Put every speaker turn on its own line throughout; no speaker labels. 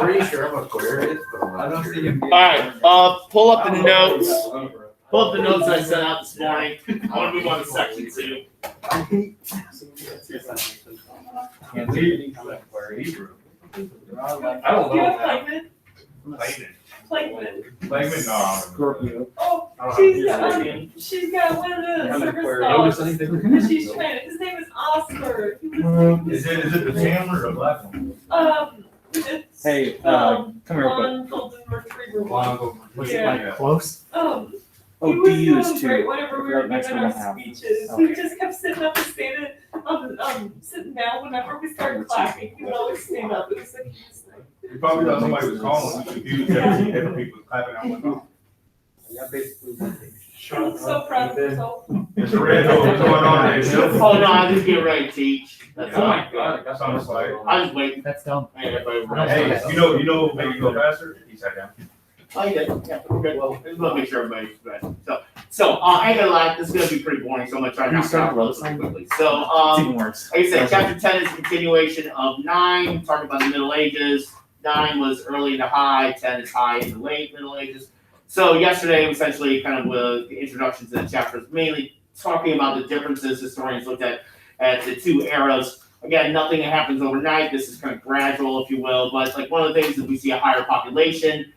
pretty sure I'm Aquarius, but I'm
I
not
don't
sure.
see him.
Pull up the notes. Pull up the notes I sent out this morning. I want to move on to section 2.
I don't
Do you
know.
have Plankman? Plankman.
Plankman, no.
Scorpio.
Oh,
I don't
she's got one of the service
Notice
dogs.
anything?
And she's training. His name is Oscar.
Is it the tan or the black one?
It's
Hey, come here real quick.
blonde golden retriever.
Was
Yeah.
it like close?
He
Oh,
was
DUs
doing
too.
great whenever we were
Next
giving
one
our
I have.
speeches.
Okay.
He just kept sitting up and standing, sitting down whenever we started clapping. He would always stand up. It was like,
You probably thought somebody was calling, we confused different people clapping out one.
Yeah, basically one thing.
he was so proud of himself.
Mr. Randall, what's going on there?
Oh, no, I just get ready to teach. That's
Oh
all.
my God, that sounds like.
I was waiting.
That's dumb.
Hey, everybody.
Hey, you know, maybe go faster? He sat down.
Oh, you did? Yeah, we're good. Well, just want to make sure everybody's ready. So, I ain't gonna lie, this is gonna be pretty boring, so I'm gonna try to knock it out relatively quickly. So,
It's even worse.
like I said, chapter 10 is a continuation of 9, talking about the Middle Ages. 9 was early into high, 10 is high into late Middle Ages. So yesterday, essentially, kind of the introduction to the chapters, mainly talking about the differences historians looked at the two eras. Again, nothing that happens overnight. This is kind of gradual, if you will. But like one of the things is we see a higher population.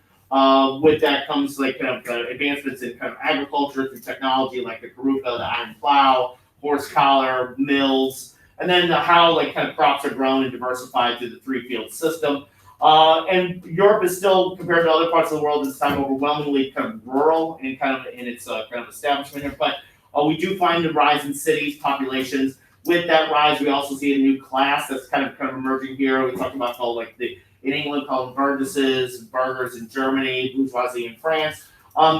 With that comes like kind of advancements in kind of agriculture through technology, like the Karuka, the iron plow, horse collar, mills, and then how like kind of crops are grown and diversified through the 3-field system. And Europe is still, compared to other parts of the world, this time overwhelmingly kind of rural and kind of in its kind of establishment here. But we do find the rise in cities, populations. With that rise, we also see a new class that's kind of emerging here. We talked about called like in England called burgesses, burghers in Germany, bourgeoisie in France.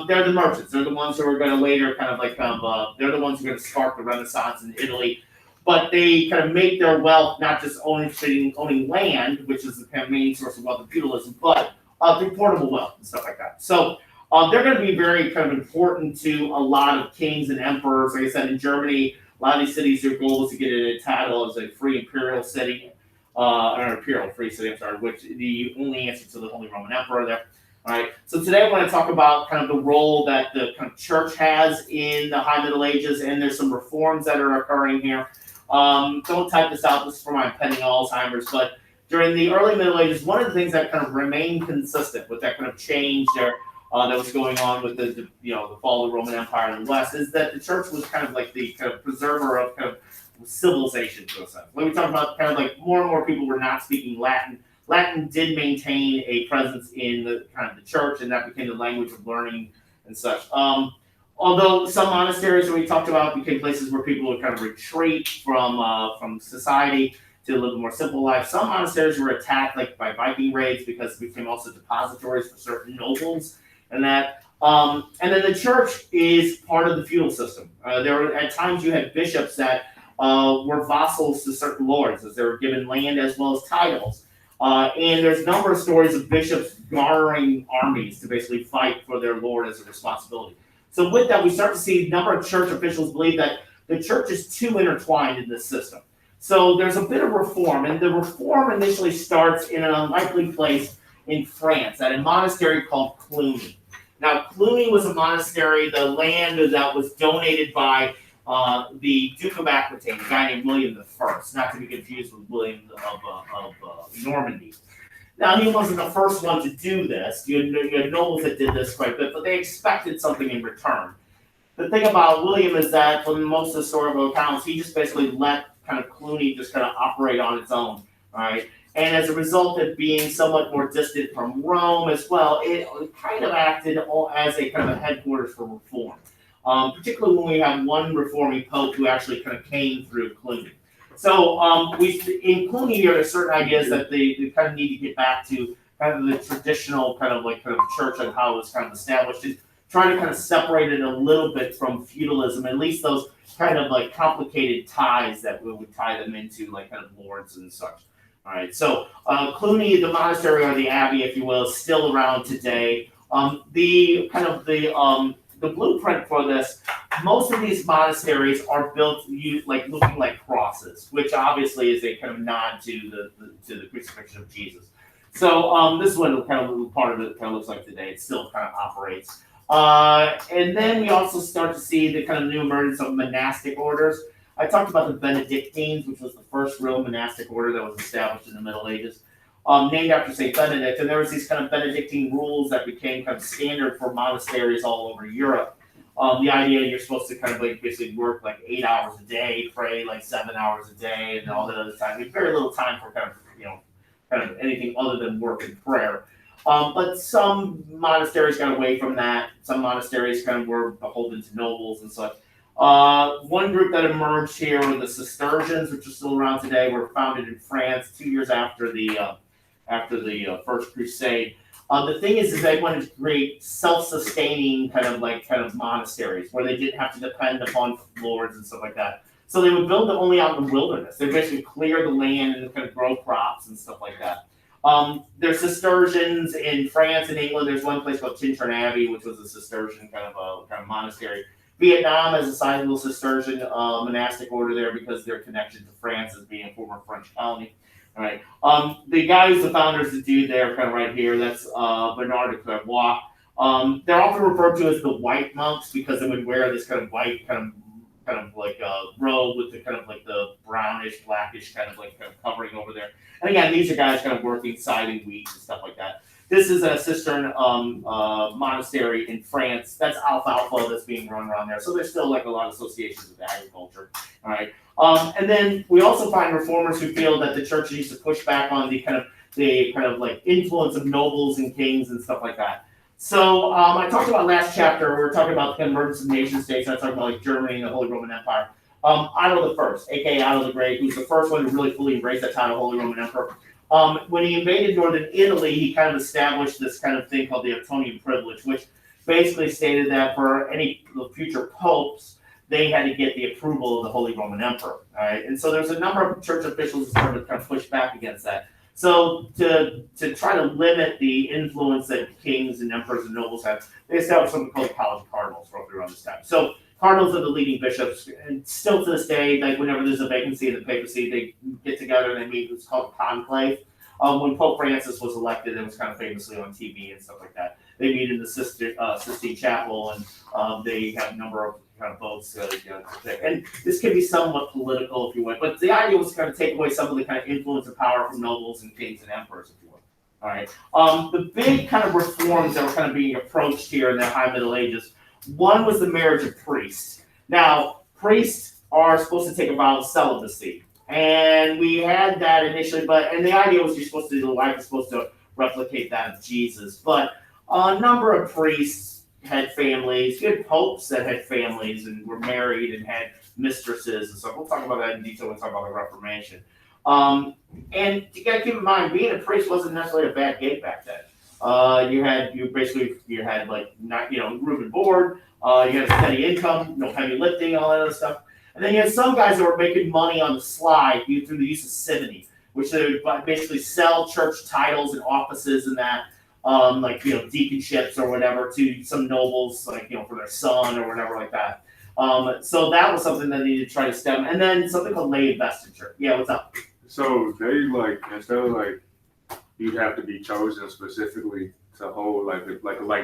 They're the merchants. They're the ones who are going to later they're the ones who are going to spark the Renaissance in Italy. But they kind of make their wealth not just owning land, which is the kind of main source of wealth of feudalism, but through portable wealth and stuff like that. So they're going to be very kind of important to a lot of kings and emperors. Like I said, in Germany, a lot of these cities, their goal is to get a title as a free imperial city, or imperial free city, I'm sorry, which the only answer to the Holy Roman Emperor there. All right, so today I want to talk about kind of the role that the kind of church has in the High Middle Ages, and there's some reforms that are occurring here. Don't type this out, this is for my impending Alzheimer's, but during the early Middle Ages, one of the things that kind of remained consistent with that kind of change there that was going on with the fall of the Roman Empire in the West is that the church was kind of like the kind of preserver of kind of civilization to a sense. When we talk about kind of like more and more people were not speaking Latin, Latin did maintain a presence in the kind of the church, and that became the language of learning and such. Although some monasteries that we talked about became places where people would kind of retreat from society to live a more simple life. Some monasteries were attacked like by Viking raids because it became also depositories for certain nobles and that. And then the church is part of the feudal system. There were at times you had bishops that were vassals to certain lords, as they were given land as well as titles. And there's a number of stories of bishops garnering armies to basically fight for their lord as a responsibility. So with that, we start to see a number of church officials believe that the church is too intertwined in this system. So there's a bit of reform, and the reform initially starts in an unlikely place in France, at a monastery called Cluny. Now, Cluny was a monastery, the land that was donated by the Duke of Aquitaine, a guy named William I, not to be confused with William of Normandy. Now, he wasn't the first one to do this. You had nobles that did this quite a bit, but they expected something in return. The thing about William is that, from most historical accounts, he just basically let kind of Cluny just kind of operate on its own, all right? And as a result of being somewhat more distant from Rome as well, it kind of acted as a kind of a headquarters for reform. Particularly when we have one reforming pope who actually kind of came through Cluny. So in Cluny, there are certain ideas that they kind of need to get back to kind of the traditional kind of church and how it was kind of established, and trying to kind of separate it a little bit from feudalism, at least those kind of like complicated ties that we would tie them into, like kind of lords and such. All right, so Cluny, the monastery or the abbey, if you will, is still around today. The blueprint for this, most of these monasteries are built like looking like crosses, which obviously is a kind of nod to the crucifixion of Jesus. So this is what it kind of part of it kind of looks like today. It still kind of operates. And then we also start to see the kind of new emergence of monastic orders. I talked about the Benedictines, which was the first real monastic order that was established in the Middle Ages, named after Saint Benedict. And there was these kind of Benedictine rules that became kind of standard for monasteries all over Europe. The idea you're supposed to kind of like basically work like 8 hours a day, pray like 7 hours a day, and all that other time. There's very little time for kind of anything other than work and prayer. But some monasteries got away from that. Some monasteries kind of were beholden to nobles and such. One group that emerged here were the Cistercians, which are still around today. Were founded in France 2 years after the First Crusade. The thing is they wanted to create self-sustaining kind of monasteries where they didn't have to depend upon lords and stuff like that. So they would build them only out in the wilderness. They basically clear the land and kind of grow crops and stuff like that. There's Cistercians in France and England. There's one place called Tintern Abbey, which was a Cistercian kind of monastery. Vietnam has a sizable Cistercian monastic order there because their connection to France as being a former French colony. All right. The guy who's the founders, the dude there, kind of right here, that's Bernard de Clairvaux. They're often referred to as the white monks because they would wear this kind of white kind of like robe with the kind of like the brownish, blackish kind of covering over there. And again, these are guys kind of working siding wheat and stuff like that. This is a cistern monastery in France. That's alfalfa that's being run around there. So there's still like a lot of associations with agriculture. All right. And then we also find reformers who feel that the church needs to push back on the kind of like influence of nobles and kings and stuff like that. So I talked about last chapter. We were talking about the convergence of nation states. I talked about like Germany and the Holy Roman Empire. Otto the First, aka Otto the Great, who's the first one to really fully embrace that title, Holy Roman Emperor. When he invaded northern Italy, he kind of established this kind of thing called the Ottonian privilege, which basically stated that for any future popes, they had to get the approval of the Holy Roman Emperor. All right, and so there's a number of church officials that started to kind of push back against that. So to try to limit the influence that kings and emperors and nobles have, they established something called the College of Cardinals roughly around this time. So cardinals are the leading bishops, and still to this day, like whenever there's a vacancy in the papacy, they get together and they meet. It's called a conclave. When Pope Francis was elected, it was kind of famously on TV and stuff like that. They meet in the Sistine Chapel, and they have a number of kind of votes. And this can be somewhat political, if you want, but the idea was to kind of take away some of the kind of influence and power from nobles and kings and emperors, if you want. All right. The big kind of reforms that were kind of being approached here in the High Middle Ages. One was the marriage of priests. Now, priests are supposed to take a vow of celibacy. And we had that initially, and the idea was the wife is supposed to replicate that of Jesus. But a number of priests had families. You had popes that had families and were married and had mistresses and stuff. We'll talk about that in detail when we talk about the Reformation. And you got to keep in mind, being a priest wasn't necessarily a bad gig back then. You had like not room and board. You had a steady income, no heavy lifting, all that other stuff. And then you had some guys that were making money on the slide through the use of simony, which they would basically sell church titles and offices and that, deaconships or whatever to some nobles, for their son or whatever like that. So that was something that they needed to try to stem. And then something called lay investiture. Yeah, what's up?
So they instead of you'd have to be chosen specifically to hold like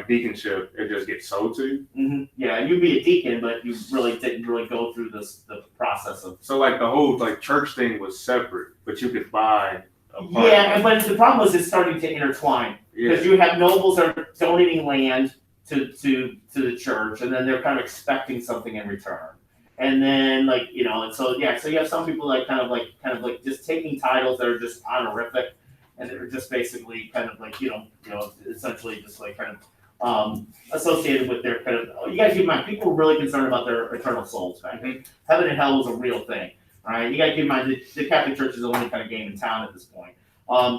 deaconship, it just gets sold to you.
Mm-hmm. Yeah, you'd be a deacon, but you really didn't go through the process of.
So the whole church thing was separate, but you could buy.
Yeah, but the problem was it's starting to intertwine because you have nobles that are donating land to the church, and then they're kind of expecting something in return. And then and so you have some people kind of just taking titles that are just honorific. And they're just basically essentially just associated with their kind of. You guys keep in mind, people were really concerned about their eternal souls back then. Heaven and hell was a real thing, all right? You got to keep in mind the Catholic Church is the only kind of game in town at this point.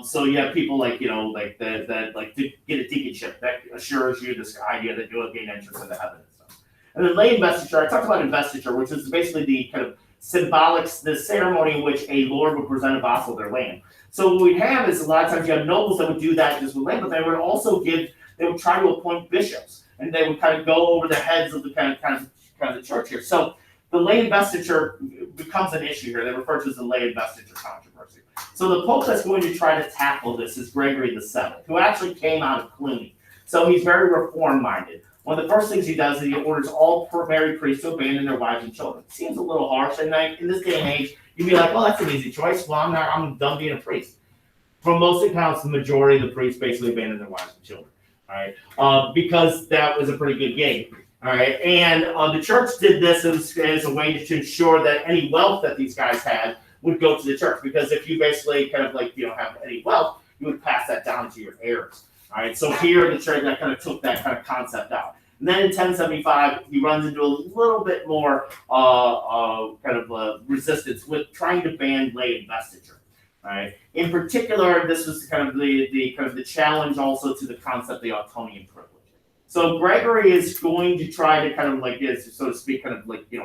So you have people to get a deaconship that assures you this idea that you'll gain entrance into heaven and stuff. And then lay investiture, I talked about investiture, which is basically the kind of symbolic, the ceremony in which a lord would present a vassal their land. So what we have is a lot of times you have nobles that would do that just with land, but they would also they would try to appoint bishops, and they would kind of go over the heads of the kind of the church here. So the lay investiture becomes an issue here. They refer to it as the lay investiture controversy. So the Pope that's going to try to tackle this is Gregory VII, who actually came out of Cluny. So he's very reform-minded. One of the first things he does is he orders all married priests to abandon their wives and children. Seems a little harsh, and in this day and age, you'd be like, well, that's an easy choice. Well, I'm done being a priest. From most accounts, the majority of the priests basically abandoned their wives and children, all right? Because that was a pretty good game, all right? And the church did this as a way to ensure that any wealth that these guys had would go to the church. Because if you basically kind of have any wealth, you would pass that down to your heirs, all right? So here, the church that kind of took that kind of concept out. And then in 1075, he runs into a little bit more resistance with trying to ban lay investiture. Right. In particular, this was kind of the challenge also to the concept of the Ottonian privilege. So Gregory is going to try to kind of so to speak,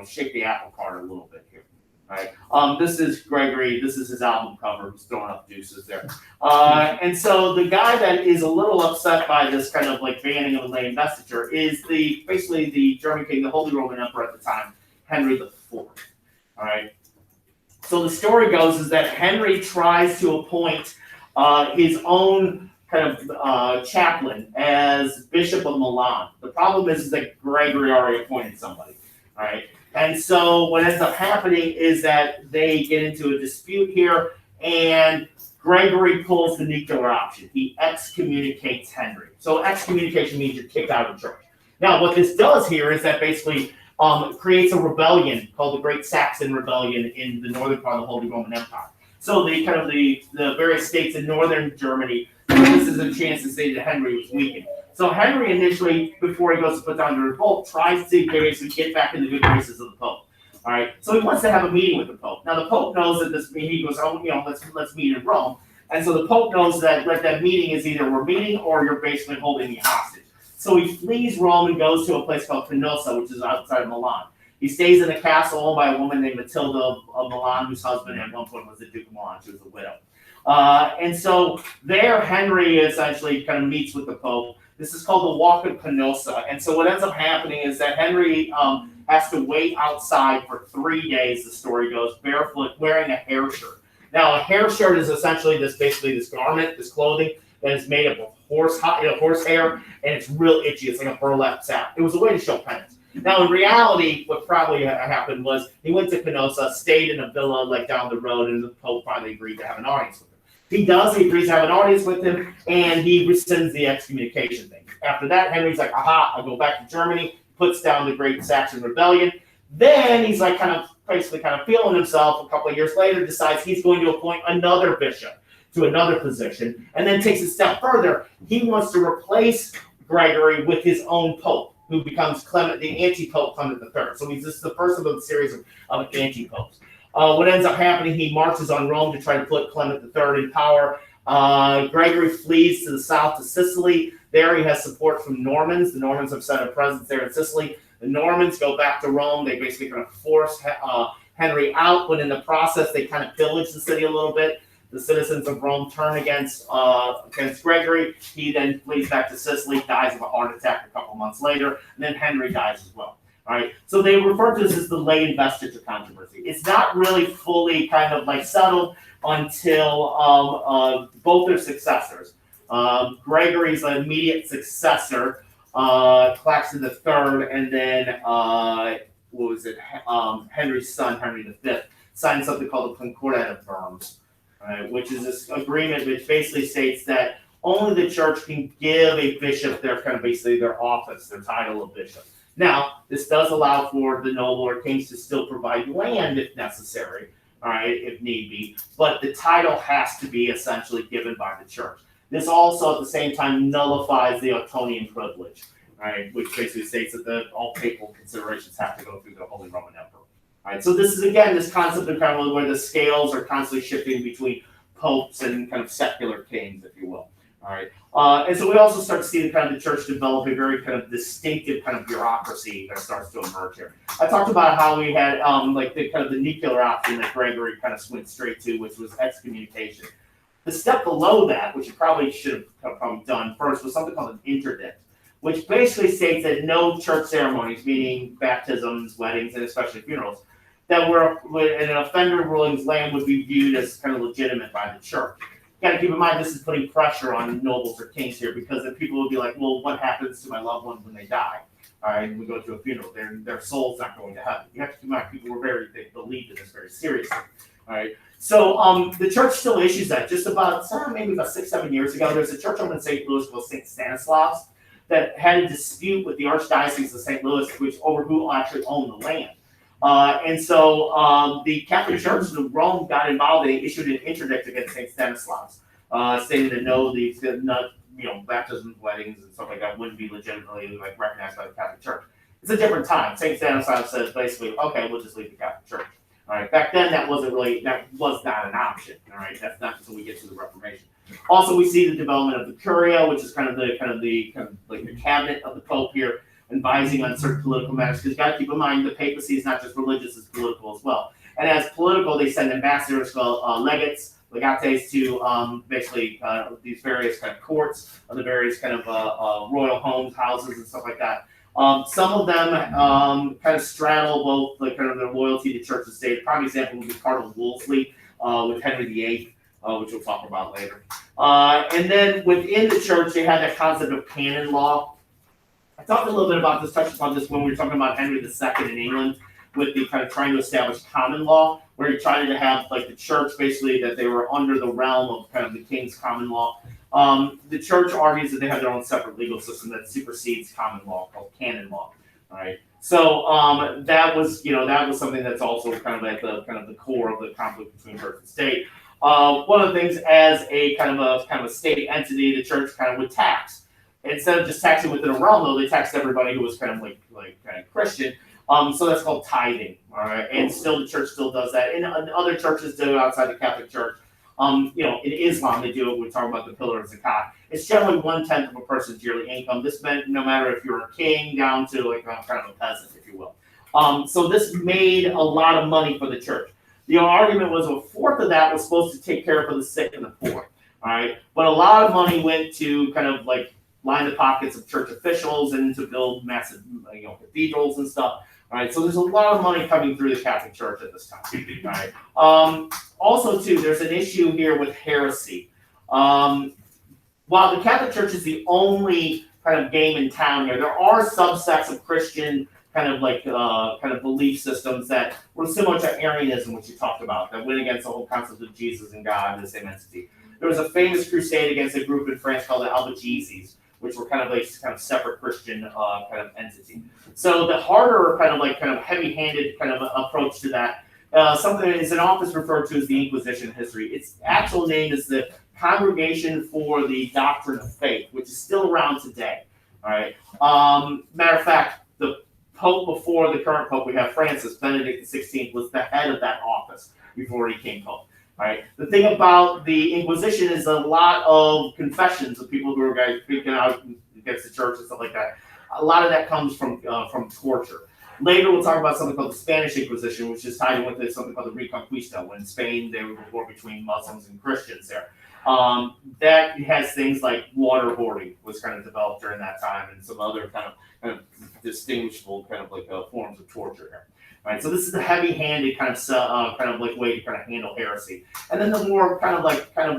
shake the apple cart a little bit here. Right. This is Gregory. This is his album cover. He's throwing up deuces there. And so the guy that is a little upset by this kind of banning of lay investiture is basically the German king, the Holy Roman Emperor at the time, Henry IV. All right. So the story goes is that Henry tries to appoint his own kind of chaplain as Bishop of Milan. The problem is that Gregory already appointed somebody, all right? And so what ends up happening is that they get into a dispute here, and Gregory pulls the nuclear option. He excommunicates Henry. So excommunication means you're kicked out of church. Now, what this does here is that basically creates a rebellion called the Great Saxon Rebellion in the northern part of the Holy Roman Empire. So the various states in northern Germany, this is a chance to say that Henry was weakened. So Henry initially, before he goes to put down the revolt, tries to basically get back in the good graces of the Pope. All right, so he wants to have a meeting with the Pope. Now the Pope knows that this meeting, he goes, let's meet in Rome. And so the Pope knows that that meeting is either we're meeting or you're basically holding me hostage. So he flees Rome and goes to a place called Canossa, which is outside of Milan. He stays in a castle owned by a woman named Matilda of Milan, whose husband at one point was the Duke of Milan. She was a widow. And so there, Henry essentially kind of meets with the Pope. This is called the Walk of Canossa. And so what ends up happening is that Henry has to wait outside for 3 days, the story goes, barefoot, wearing a hair shirt. Now, a hair shirt is essentially this garment, this clothing that is made up of horse hair, and it's real itchy. It's like a burlap sack. It was a way to show penance. Now, in reality, what probably happened was he went to Canossa, stayed in a villa down the road, and the Pope finally agreed to have an audience with him. He agrees to have an audience with him, and he rescinds the excommunication thing. After that, Henry's like, aha, I go back to Germany, puts down the Great Saxon Rebellion. Then he's basically feeling himself. A couple of years later, decides he's going to appoint another bishop to another position, and then takes a step further. He wants to replace Gregory with his own pope, who becomes Clement, the anti-pope Clement III. So this is the first of a series of anti-popes. What ends up happening, he marches on Rome to try to put Clement III in power. Gregory flees to the south to Sicily. There he has support from Normans. The Normans have set a presence there in Sicily. The Normans go back to Rome. They basically kind of force Henry out, but in the process, they kind of pillage the city a little bit. The citizens of Rome turn against Gregory. He then flees back to Sicily, dies of a heart attack a couple months later, and then Henry dies as well. All right, so they refer to this as the lay investiture controversy. It's not really fully settled until both their successors. Gregory's immediate successor, Claxton III, and then Henry's son, Henry V, signed something called the Concordat of Worms, which is this agreement which basically states that only the church can give a bishop their office, their title of bishop. Now, this does allow for the noble or kings to still provide land if necessary, all right, if need be, but the title has to be essentially given by the church. This also, at the same time, nullifies the Ottonian privilege, right, which basically states that all papal considerations have to go through the Holy Roman Emperor. All right, so this is, again, this concept of kind of where the scales are constantly shifting between popes and kind of secular kings, if you will. All right, and so we also start to see the church develop a very kind of distinctive kind of bureaucracy that starts to emerge here. I talked about how we had the nuclear option that Gregory kind of went straight to, which was excommunication. The step below that, which you probably should have done first, was something called an interdict, which basically states that no church ceremonies, meaning baptisms, weddings, and especially funerals, that an offender ruling's land would be viewed as kind of legitimate by the church. You gotta keep in mind, this is putting pressure on nobles or kings here, because then people will be like, well, what happens to my loved ones when they die? All right, we go to a funeral, their soul's not going to heaven. You have to keep in mind, people were they believed in this very seriously. All right, so the church still issues that. Just about, maybe about 6-7 years ago, there's a church over in St. Louis called St. Stanislaus that had a dispute with the Archdiocese of St. Louis, over who actually owned the land. And so the Catholic Church of Rome got involved. They issued an interdict against St. Stanislaus, stating that no, baptisms, weddings, and stuff like that wouldn't be legitimately recognized by the Catholic Church. It's a different time. St. Stanislaus says basically, okay, we'll just leave the Catholic Church. All right. Back then, that was not an option. All right. That's not until we get to the Reformation. Also, we see the development of the Curia, which is kind of the cabinet of the Pope here, advising on certain political matters. Because you got to keep in mind, the papacy is not just religious; it's political as well. And as political, they send ambassadors called legates to basically these various kind of courts of the various kind of royal homes, houses, and stuff like that. Some of them kind of straddle both kind of their loyalty to church and state. A prime example would be Cardinal Wolsey with Henry VIII, which we'll talk about later. And then within the church, they had that concept of canon law. I talked a little bit about this, touched upon this when we were talking about Henry II in England, with the kind of trying to establish common law, where he tried to have the church basically that they were under the realm of kind of the king's common law. The church argues that they have their own separate legal system that supersedes common law, called canon law. All right. So that was something that's also kind of at the core of the conflict between church and state. One of the things, as a kind of a state entity, the church kind of would tax. Instead of just taxing within a realm, though, they taxed everybody who was kind of Christian. So that's called tithing. All right. And still, the church still does that. And other churches do it outside the Catholic Church. In Islam, they do it. We talk about the pillar of zakat. It's generally 1/10 of a person's yearly income. This meant no matter if you're a king down to kind of a peasant, if you will. So this made a lot of money for the church. The argument was 1/4 of that was supposed to take care of the sick and the poor. All right, but a lot of money went to kind of line the pockets of church officials and to build massive, cathedrals and stuff. All right, so there's a lot of money coming through the Catholic Church at this time. All right. Also, too, there's an issue here with heresy. While the Catholic Church is the only kind of game in town here, there are subsects of Christian kind of belief systems that were similar to Arianism, which you talked about, that went against the whole concept of Jesus and God in the same entity. There was a famous crusade against a group in France called the Albigenses, which were kind of separate Christian kind of entity. So the harder kind of heavy-handed kind of approach to that, something is an office referred to as the Inquisition history. Its actual name is the Congregation for the Doctrine of Faith, which is still around today. All right. Matter of fact, the Pope before the current Pope we have, Francis, Benedict XVI, was the head of that office before he became Pope. All right. The thing about the Inquisition is a lot of confessions of people who are speaking out against the church and stuff like that. A lot of that comes from torture. Later, we'll talk about something called the Spanish Inquisition, which is tied in with something called the Reconquista. When in Spain, there was a war between Muslims and Christians there. That has things like waterboarding was kind of developed during that time, and some other kind of distinguishable forms of torture here. All right, so this is the heavy-handed way to kind of handle heresy, and then the more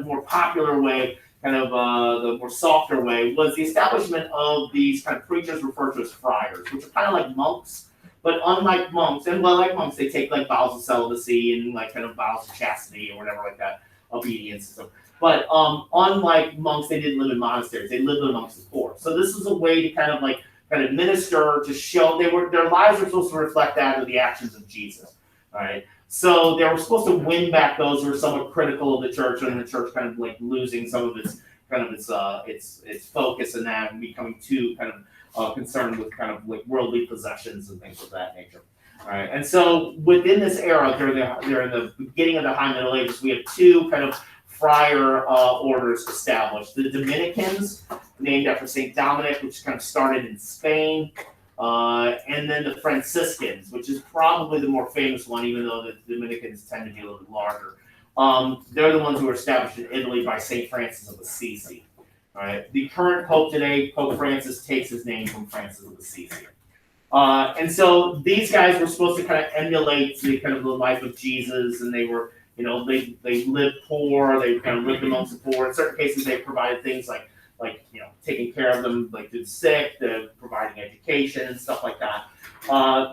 more popular way, the more softer way, was the establishment of these kind of preachers referred to as friars, which are kind of like monks. But unlike monks, they take vows of celibacy and vows of chastity or whatever like that, obedience and stuff. But unlike monks, they didn't live in monasteries; they lived amongst the poor. So this was a way to kind of minister, to show their lives were supposed to reflect that of the actions of Jesus. All right, so they were supposed to win back those who were somewhat critical of the church, and the church losing some of its focus in that, and becoming too concerned with worldly possessions and things of that nature. All right, and so within this era, during the beginning of the High Middle Ages, we have two kind of friar orders established: the Dominicans, named after Saint Dominic, which kind of started in Spain, and then the Franciscans, which is probably the more famous one, even though the Dominicans tend to be a little bit larger. They're the ones who were established in Italy by Saint Francis of Assisi. All right. The current Pope today, Pope Francis, takes his name from Francis of Assisi. And so these guys were supposed to kind of emulate the kind of the life of Jesus, and they were, they lived poor, they kind of lived amongst the poor. In certain cases, they provided things like taking care of them, like the sick, providing education and stuff like that.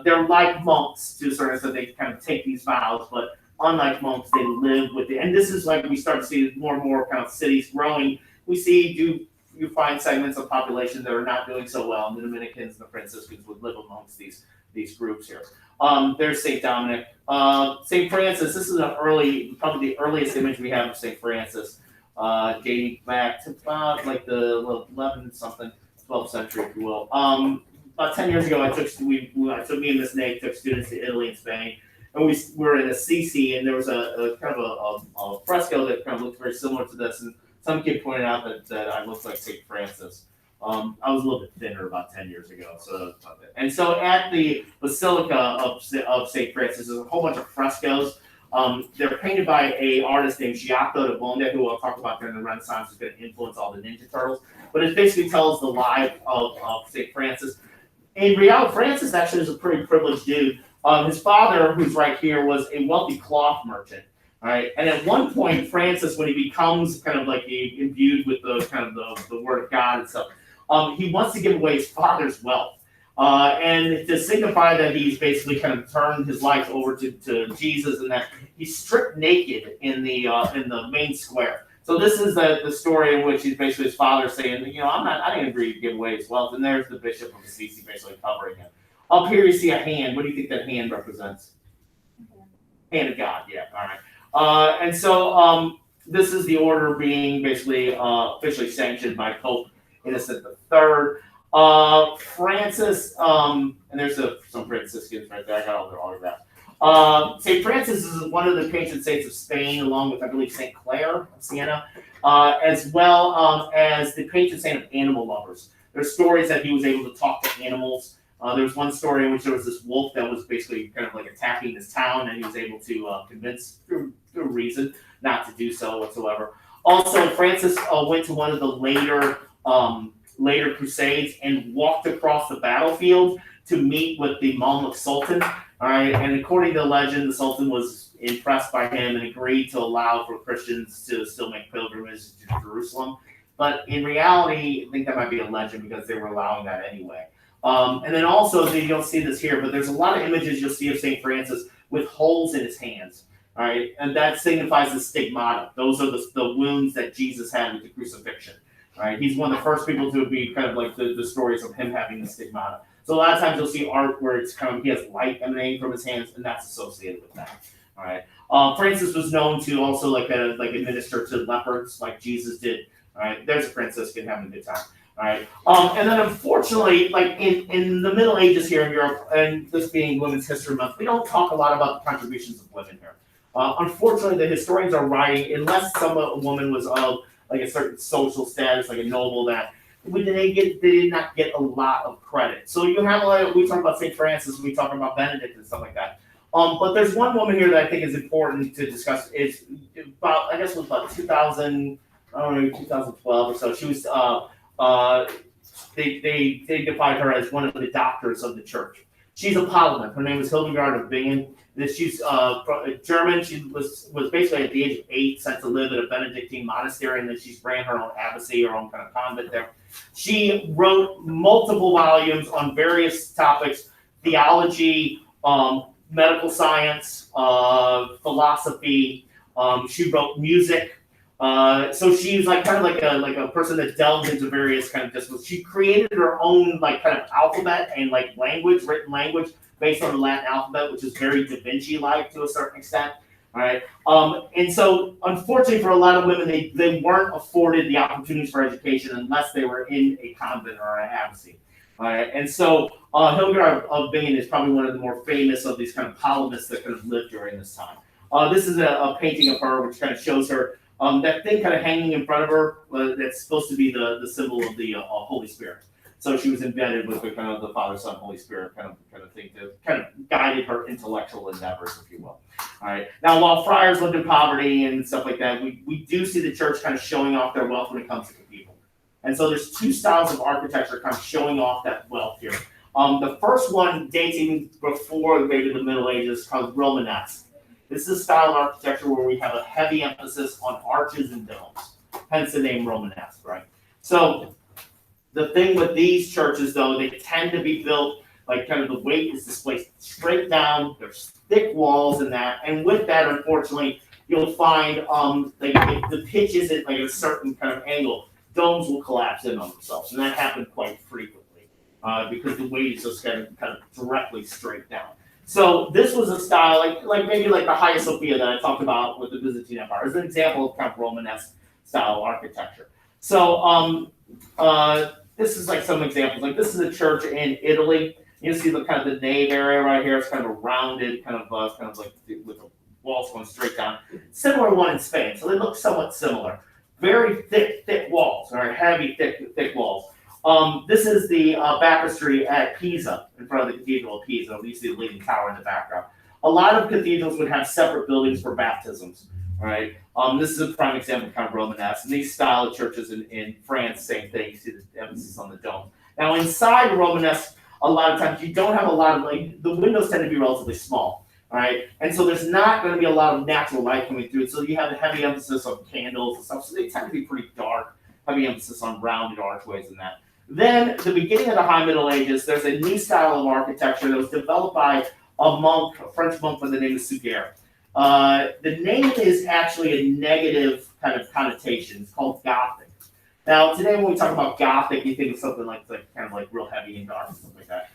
They're like monks to a certain extent. They kind of take these vows, but unlike monks, they live with it. And this is like we start to see more and more kind of cities growing. We see you find segments of population that are not doing so well. And the Dominicans and the Franciscans would live amongst these groups here. There's St. Dominic. St. Francis, this is probably the earliest image we have of St. Francis, dating back to about like the 11 something, 12th century, if you will. About 10 years ago, me and Miss Nate took students to Italy and Spain, and we were in Assisi, and there was a kind of a fresco that kind of looked very similar to this, and some kid pointed out that I looked like St. Francis. I was a little bit thinner about 10 years ago, and so at the Basilica of St. Francis, there's a whole bunch of frescoes. They're painted by an artist named Giacomo da Bonda, who I'll talk about during the Renaissance, is going to influence all the Ninja Turtles. But it basically tells the life of St. Francis. In reality, Francis actually is a pretty privileged dude. His father, who's right here, was a wealthy cloth merchant. All right, and at one point, Francis, when he becomes kind of like imbued with the kind of the word of God and stuff, he wants to give away his father's wealth, and to signify that he's basically kind of turned his life over to Jesus, and that he's stripped naked in the main square. So this is the story in which he's basically his father saying, I didn't agree to give away his wealth, and there's the bishop of Assisi basically covering him. Up here you see a hand. What do you think that hand represents? Hand of God. Yeah. All right. And so this is the order being basically officially sanctioned by Pope Innocent III. Francis, and there's some Franciscans right there. I got all their autographs. St. Francis is one of the patron saints of Spain, along with, I believe, St. Clare of Siena, as well as the patron saint of animal lovers. There's stories that he was able to talk to animals. There was one story in which there was this wolf that was basically kind of like attacking this town, and he was able to convince, through reason, not to do so whatsoever. Also, Francis went to one of the later crusades and walked across the battlefield to meet with the Mamluk Sultan. All right, and according to the legend, the Sultan was impressed by him and agreed to allow for Christians to still make pilgrimage to Jerusalem. But in reality, I think that might be a legend because they were allowing that anyway. And then also, you don't see this here, but there's a lot of images you'll see of St. Francis with holes in his hands. All right, and that signifies the stigmata. Those are the wounds that Jesus had with the crucifixion. All right, he's one of the first people to be kind of like the stories of him having the stigmata. So a lot of times you'll see art where it's kind of he has light emanating from his hands, and that's associated with that. All right, Francis was known to also administer to lepers like Jesus did. All right, there's a Franciscan having a good time. All right, and then unfortunately, like in the Middle Ages here in Europe, and this being Women's History Month, we don't talk a lot about the contributions of women here. Unfortunately, the historians are writing, unless a woman was of like a certain social status, like a noble, that they did not get a lot of credit. So you have we talk about St. Francis, we talk about Benedict and stuff like that. But there's one woman here that I think is important to discuss. It's about, I guess it was about 2000, I don't know, 2012 or so. She was they defined her as one of the doctors of the church. She's a Parliament. Her name is Hildegard of Bingen. She's German. She was basically at the age of 8 sent to live at a Benedictine monastery, and then she ran her own abbacy, her own kind of convent there. She wrote multiple volumes on various topics: theology, medical science, philosophy. She wrote music. So she's like kind of like a person that delves into various kind of disciplines. She created her own like kind of alphabet and like written language based on the Latin alphabet, which is very Da Vinci-like to a certain extent. All right, and so unfortunately for a lot of women, they weren't afforded the opportunities for education unless they were in a convent or an abbacy. All right, and so Hildegard of Bingen is probably one of the more famous of these kind of polemists that kind of lived during this time. This is a painting of her, which kind of shows her. That thing kind of hanging in front of her, that's supposed to be the symbol of the Holy Spirit. So she was embedded with the kind of the Father, Son, Holy Spirit kind of thing to kind of guided her intellectual endeavors, if you will. All right. Now, while friars lived in poverty and stuff like that, we do see the church kind of showing off their wealth when it comes to cathedral. And so there's two styles of architecture kind of showing off that wealth here. The first one dating before maybe the Middle Ages, called Romanesque. This is a style of architecture where we have a heavy emphasis on arches and domes, hence the name Romanesque, right? So the thing with these churches, though, they tend to be built like kind of the weight is displaced straight down. There's thick walls in that, and with that, unfortunately, you'll find like if the pitch isn't like a certain kind of angle, domes will collapse in on themselves, and that happened quite frequently because the weight is just kind of directly straight down. So this was a style like maybe like the Hagia Sophia that I talked about with the Byzantine Empire is an example of kind of Romanesque style architecture. So this is like some examples. Like this is a church in Italy. You see the kind of the nave area right here. It's kind of a rounded, kind of like with the walls going straight down. Similar one in Spain, so they look somewhat similar. Very thick walls, or heavy, thick walls. This is the baptistry at Pisa, in front of the Cathedral of Pisa. You see the Leaning Tower in the background. A lot of cathedrals would have separate buildings for baptisms. Right. This is a prime example of kind of Romanesque. And these style of churches in France, same thing. You see the emphasis on the dome. Now inside Romanesque, a lot of times you don't have a lot of like the windows tend to be relatively small, all right, and so there's not going to be a lot of natural light coming through. So you have a heavy emphasis on candles and stuff. So they tend to be pretty dark. Heavy emphasis on rounded archways and that. Then the beginning of the High Middle Ages, there's a new style of architecture that was developed by a French monk by the name of Suger. The name is actually a negative kind of connotation. It's called Gothic. Now, today when we talk about Gothic, you think of something like kind of like real heavy and dark and stuff like that.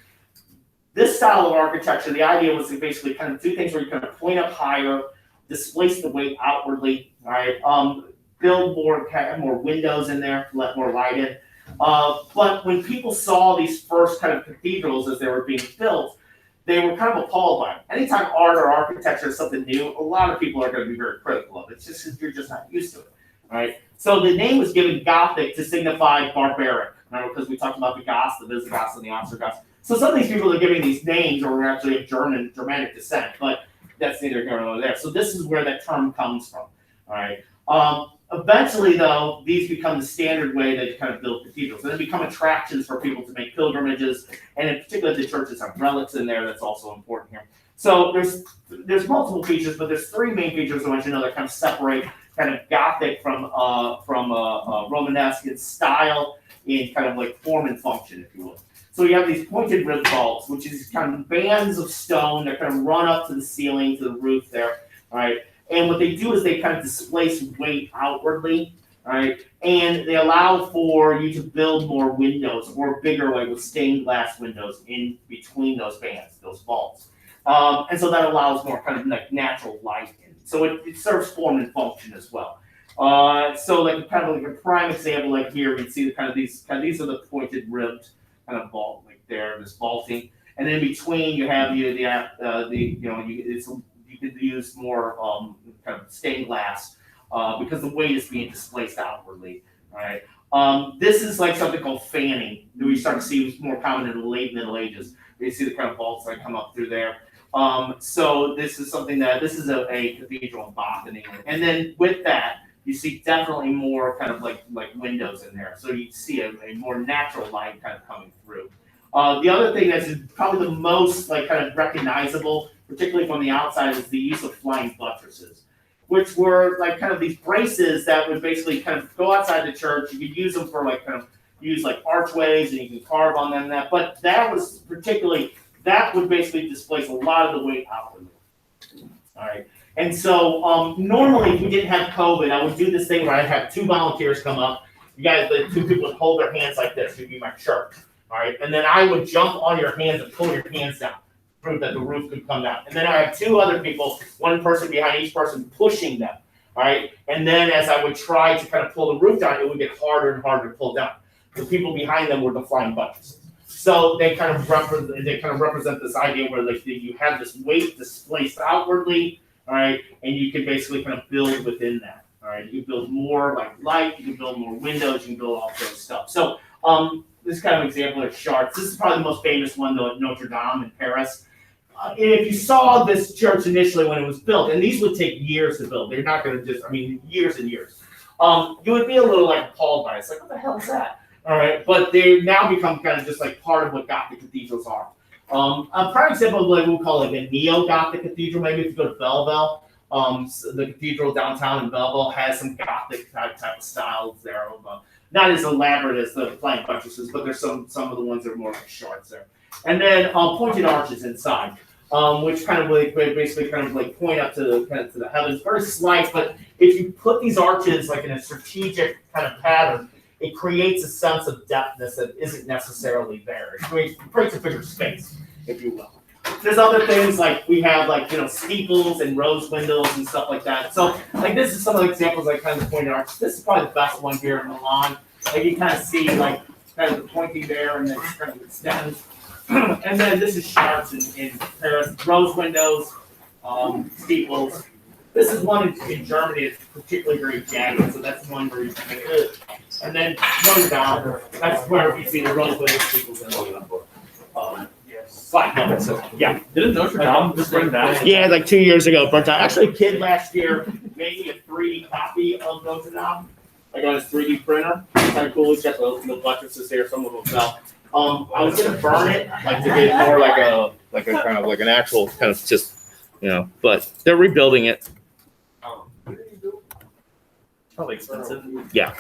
This style of architecture, the idea was to basically kind of do things where you kind of point up higher, displace the weight outwardly, all right, build more windows in there, let more light in. But when people saw these first kind of cathedrals as they were being built, they were kind of appalled by it. Anytime art or architecture is something new, a lot of people are going to be very critical of it. It's just because you're just not used to it. Right? So the name was given Gothic to signify barbaric, remember, because we talked about the Goths, the Visigoths, and the Ostrogoths. So some of these people are giving these names are actually of Germanic descent, but that's neither here nor there. So this is where that term comes from. All right. Eventually, though, these become the standard way that you kind of build cathedrals. And they become attractions for people to make pilgrimages, and in particular, the churches have relics in there. That's also important here. So there's multiple features, but there's three main features I want you to know that kind of separate kind of Gothic from Romanesque in style, in kind of like form and function, if you will. So you have these pointed rib vaults, which is kind of bands of stone that kind of run up to the ceiling, to the roof there, all right? And what they do is they kind of displace weight outwardly, all right? And they allow for you to build more windows, or bigger, like with stained glass windows in between those bands, those vaults. And so that allows more kind of like natural light in. So it serves form and function as well. So like kind of like a prime example, like here, we can see the kind of these are the pointed ribbed kind of vault, like there, this vaulting. And in between you have you could use more kind of stained glass because the weight is being displaced outwardly. All right. This is like something called fanning that we start to see more common in the late Middle Ages. You see the kind of vaults that come up through there. So this is something this is a cathedral in Bath in England. And then with that, you see definitely more kind of like windows in there. So you see a more natural light kind of coming through. The other thing that's probably the most like kind of recognizable, particularly from the outside, is the use of flying buttresses, which were like kind of these braces that would basically kind of go outside the church. You could use them for like kind of use like archways, and you can carve on them and that. But that was particularly, that would basically displace a lot of the weight outwardly. All right. And so normally, if we didn't have COVID, I would do this thing where I'd have two volunteers come up. You guys, the two people would hold their hands like this. You'd be my shirt. All right. And then I would jump on your hands and pull your hands down, prove that the roof could come down. And then I have two other people, one person behind each person, pushing them. All right. And then as I would try to kind of pull the roof down, it would get harder and harder to pull down. The people behind them were the flying buttresses. So they kind of represent this idea where like you have this weight displaced outwardly, all right, and you can basically kind of build within that. All right, you can build more like light, you can build more windows, you can build all those stuff. So this is kind of an example of Chartres. This is probably the most famous one though at Notre Dame in Paris. And if you saw this church initially when it was built, and these would take years to build, they're not going to just, years and years. You would be a little like appalled by it. It's like, what the hell is that? All right, but they now become kind of just like part of what Gothic cathedrals are. A prime example of what we call like a neo-Gothic cathedral, maybe if you go to Belleville, so the cathedral downtown in Belleville has some Gothic type of styles there. Not as elaborate as the flank buttresses, but there's some of the ones that are more like shorts there. And then pointed arches inside, which kind of like basically kind of like point up to the heavens. Very slight, but if you put these arches like in a strategic kind of pattern, it creates a sense of depthness that isn't necessarily there. It creates a bigger space, if you will. There's other things like we have like, steeples and rose windows and stuff like that. So like this is some of the examples I kind of pointed out. This is probably the best one here in Milan. Like you kind of see like kind of the pointing there and then it kind of extends. And then this is Chartres in Paris, rose windows, steeples. This is one in Germany. It's particularly very jagged, so that's one where you can get. And then Notre Dame, that's where you see the rose windows, steeples, and yeah.
Didn't Notre Dame just bring that?
Yeah, like 2 years ago, burnt out. Actually, a kid last year made me a 3D copy of Notre Dame, like on his 3D printer. Kind of cool. He's got the buttresses here. Some of them fell. I was gonna burn it, like to get more like a kind of like an actual kind of just, but they're rebuilding it.
Probably expensive.
Yeah.